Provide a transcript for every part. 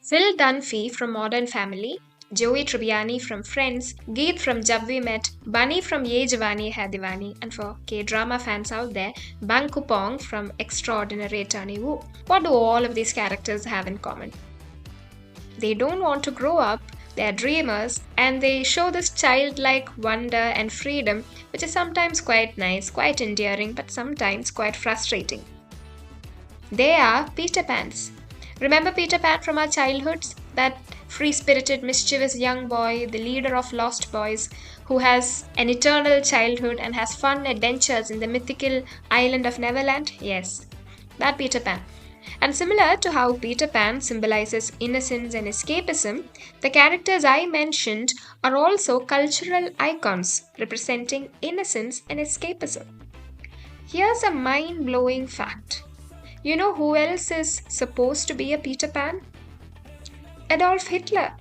Phil Dunphy from Modern Family, Joey Tribbiani from Friends, Geet from Jab We Met, Bunny from Ye Jawani Hai Diwani, and for K-drama fans out there, Bang Kupong from Extraordinary Attorney Woo. What do all of these characters have in common? They don't want to grow up, they are dreamers, and they show this childlike wonder and freedom, which is sometimes quite nice, quite endearing, but sometimes quite frustrating. They are Peter Pans. Remember Peter Pan from our childhoods? That free spirited, mischievous young boy, the leader of Lost Boys, who has an eternal childhood and has fun adventures in the mythical island of Neverland? Yes, that Peter Pan. And similar to how Peter Pan symbolizes innocence and escapism, the characters I mentioned are also cultural icons representing innocence and escapism. Here's a mind blowing fact. You know who else is supposed to be a Peter Pan? Adolf Hitler.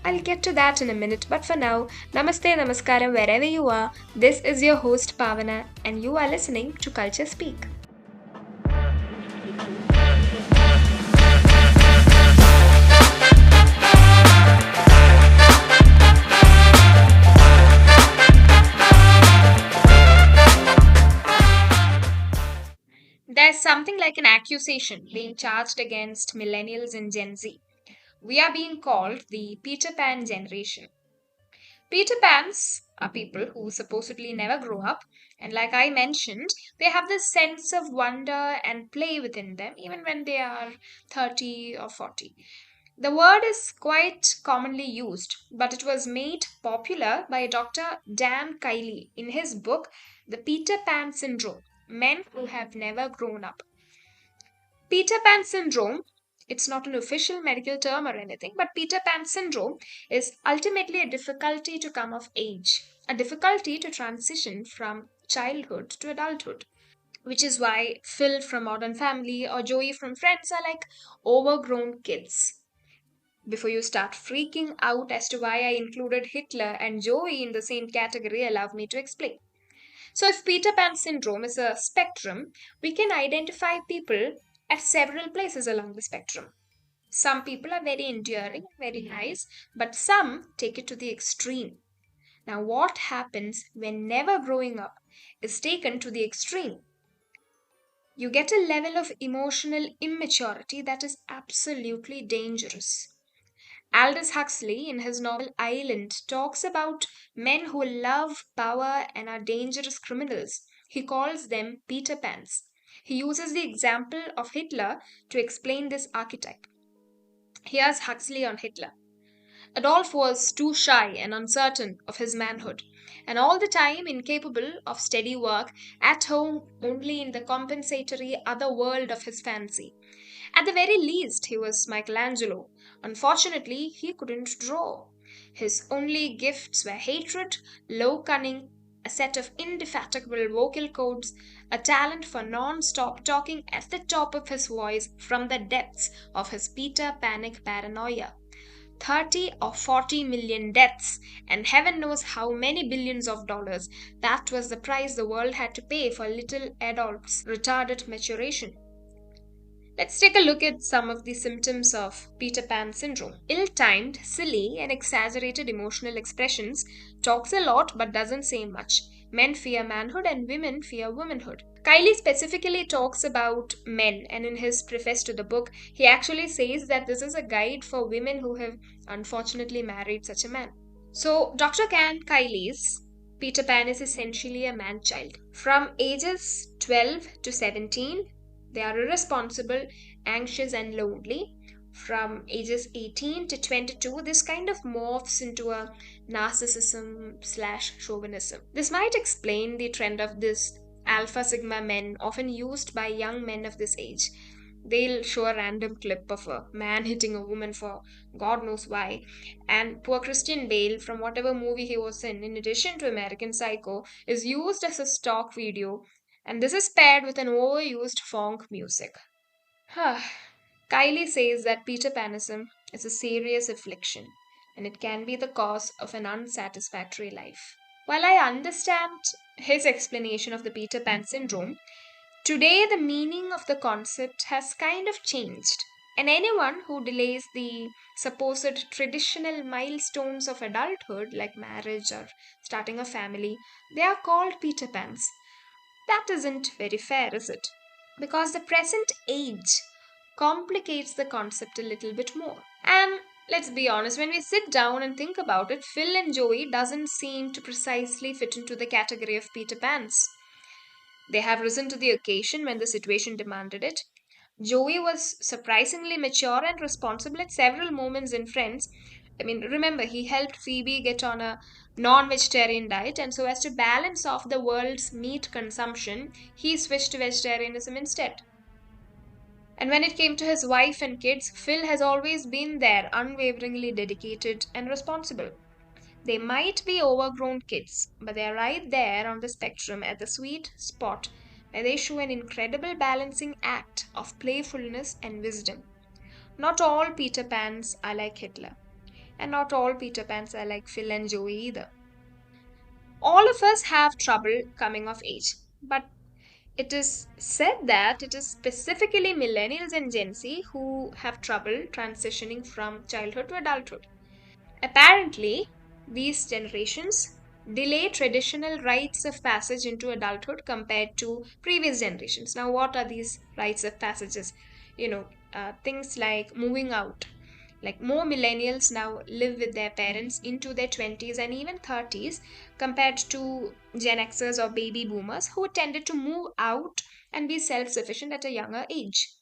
I'll get to that in a minute, but for now, Namaste Namaskaram wherever you are. This is your host Pavana, and you are listening to Culture Speak. There's something like an accusation being charged against millennials and Gen Z. We are being called the Peter Pan generation. Peter Pans are people who supposedly never grow up, and like I mentioned, they have this sense of wonder and play within them even when they are 30 or 40. The word is quite commonly used, but it was made popular by Dr. Dan Kiley in his book, The Peter Pan Syndrome Men Who Have Never Grown Up. Peter Pan syndrome, it's not an official medical term or anything, but Peter Pan syndrome is ultimately a difficulty to come of age, a difficulty to transition from childhood to adulthood. Which is why Phil from Modern Family or Joey from Friends are like overgrown kids. Before you start freaking out as to why I included Hitler and Joey in the same category, allow me to explain. So, if Peter Pan syndrome is a spectrum, we can identify people at several places along the spectrum. Some people are very endearing, very nice, but some take it to the extreme. Now, what happens when never growing up is taken to the extreme? You get a level of emotional immaturity that is absolutely dangerous. Aldous Huxley, in his novel Island, talks about men who love power and are dangerous criminals. He calls them Peter Pans. He uses the example of Hitler to explain this archetype. Here's Huxley on Hitler. Adolf was too shy and uncertain of his manhood, and all the time incapable of steady work, at home only in the compensatory other world of his fancy. At the very least, he was Michelangelo. Unfortunately, he couldn't draw. His only gifts were hatred, low cunning, a set of indefatigable vocal cords, a talent for non stop talking at the top of his voice from the depths of his Peter Panic paranoia. 30 or 40 million deaths, and heaven knows how many billions of dollars. That was the price the world had to pay for little Adolf's retarded maturation. Let's take a look at some of the symptoms of Peter Pan syndrome. Ill timed, silly, and exaggerated emotional expressions, talks a lot but doesn't say much. Men fear manhood and women fear womanhood. Kylie specifically talks about men, and in his preface to the book, he actually says that this is a guide for women who have unfortunately married such a man. So, Dr. Kylie's Peter Pan is essentially a man child. From ages 12 to 17, they are irresponsible, anxious, and lonely. From ages 18 to 22, this kind of morphs into a narcissism slash chauvinism. This might explain the trend of this alpha sigma men often used by young men of this age. They'll show a random clip of a man hitting a woman for God knows why. And poor Christian Bale, from whatever movie he was in addition to American Psycho, is used as a stock video, and this is paired with an overused funk music. Kylie says that Peter Panism is a serious affliction and it can be the cause of an unsatisfactory life. While I understand his explanation of the Peter Pan syndrome, today the meaning of the concept has kind of changed. And anyone who delays the supposed traditional milestones of adulthood, like marriage or starting a family, they are called Peter Pans. That isn't very fair, is it? Because the present age complicates the concept a little bit more. And let's be honest, when we sit down and think about it, Phil and Joey doesn't seem to precisely fit into the category of Peter Pans. They have risen to the occasion when the situation demanded it. Joey was surprisingly mature and responsible at several moments in Friends. I mean, remember, he helped Phoebe get on a non vegetarian diet, and so as to balance off the world's meat consumption, he switched to vegetarianism instead. And when it came to his wife and kids, Phil has always been there, unwaveringly dedicated and responsible. They might be overgrown kids, but they are right there on the spectrum at the sweet spot where they show an incredible balancing act of playfulness and wisdom. Not all Peter Pans are like Hitler, and not all Peter Pans are like Phil and Joey either. All of us have trouble coming of age, but it is said that it is specifically millennials and Gen Z who have trouble transitioning from childhood to adulthood. Apparently, these generations delay traditional rites of passage into adulthood compared to previous generations. Now, what are these rites of passages? Things like moving out. Like more millennials now live with their parents into their 20s and even 30s compared to Gen Xers or baby boomers who tended to move out and be self sufficient at a younger age.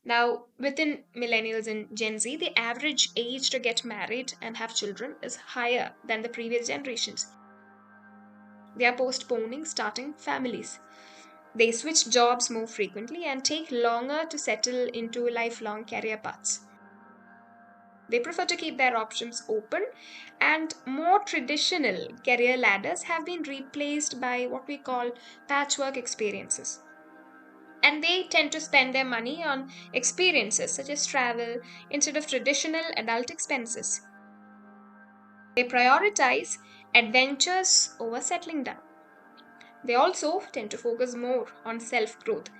Now, within millennials and Gen Z, the average age to get married and have children is higher than the previous generations. They are postponing starting families. They switch jobs more frequently and take longer to settle into lifelong career paths. They prefer to keep their options open, and more traditional career ladders have been replaced by what we call patchwork experiences. And they tend to spend their money on experiences such as travel instead of traditional adult expenses. They prioritize adventures over settling down. They also tend to focus more on self growth.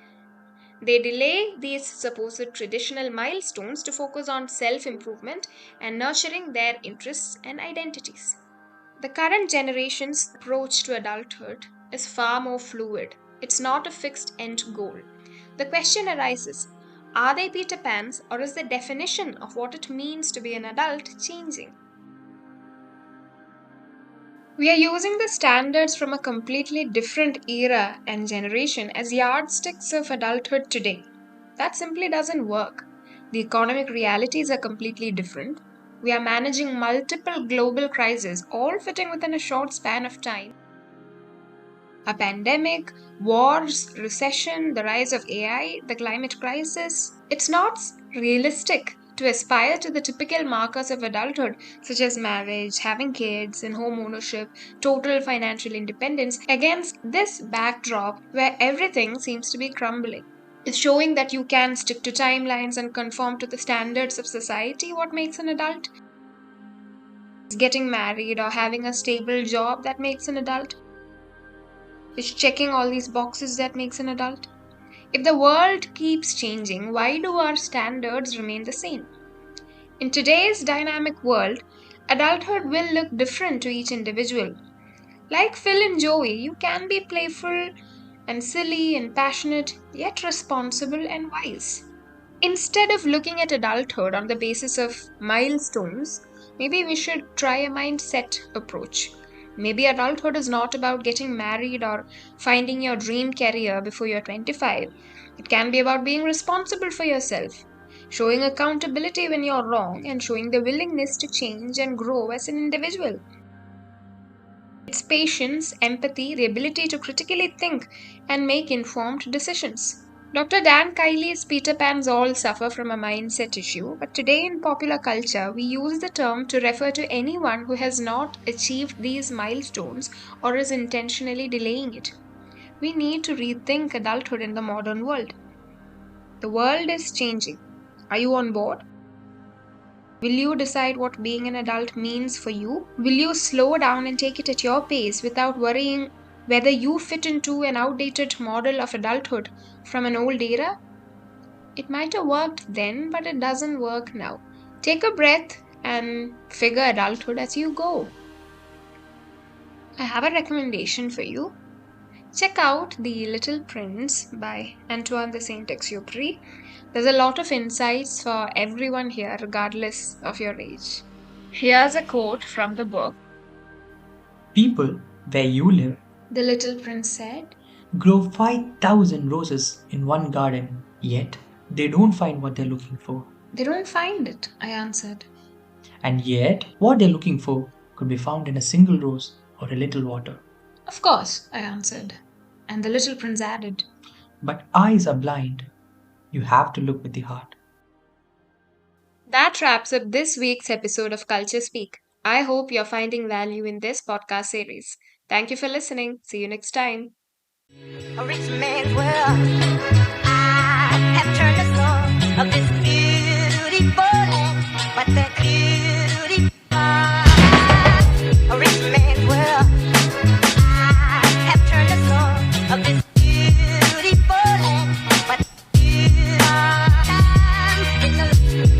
They delay these supposed traditional milestones to focus on self improvement and nurturing their interests and identities. The current generation's approach to adulthood is far more fluid. It's not a fixed end goal. The question arises, are they Peter Pans, or is the definition of what it means to be an adult changing? We are using the standards from a completely different era and generation as yardsticks of adulthood today. That simply doesn't work. The economic realities are completely different. We are managing multiple global crises, all fitting within a short span of time. A pandemic, wars, recession, the rise of AI, the climate crisis. It's not realistic to aspire to the typical markers of adulthood, such as marriage, having kids, and home ownership, total financial independence, against this backdrop where everything seems to be crumbling. Is showing that you can stick to timelines and conform to the standards of society what makes an adult? Is getting married or having a stable job that makes an adult? Is checking all these boxes that makes an adult? If the world keeps changing, why do our standards remain the same? In today's dynamic world, adulthood will look different to each individual. Like Phil and Joey, you can be playful and silly and passionate, yet responsible and wise. Instead of looking at adulthood on the basis of milestones, maybe we should try a mindset approach. Maybe adulthood is not about getting married or finding your dream career before you're 25. It can be about being responsible for yourself, showing accountability when you're wrong, and showing the willingness to change and grow as an individual. It's patience, empathy, the ability to critically think and make informed decisions. Dr. Dan Kiley's Peter Pans all suffer from a mindset issue, but today in popular culture, we use the term to refer to anyone who has not achieved these milestones or is intentionally delaying it. We need to rethink adulthood in the modern world. The world is changing. Are you on board? Will you decide what being an adult means for you? Will you slow down and take it at your pace without worrying whether you fit into an outdated model of adulthood from an old era? It might have worked then, but it doesn't work now. Take a breath and figure adulthood as you go. I have a recommendation for you. Check out The Little Prince by Antoine de Saint Exupéry. There's a lot of insights for everyone here, regardless of your age. Here's a quote from the book. People where you live The Little Prince said, grow 5,000 roses in one garden, yet they don't find what they're looking for. They don't find it, I answered. And yet, what they're looking for could be found in a single rose or a little water. Of course, I answered. And the little prince added, But eyes are blind. You have to look with the heart. That wraps up this week's episode of Culture Speak. I hope you're finding value in this podcast series. Thank you for listening. See you next time. A rich man's world.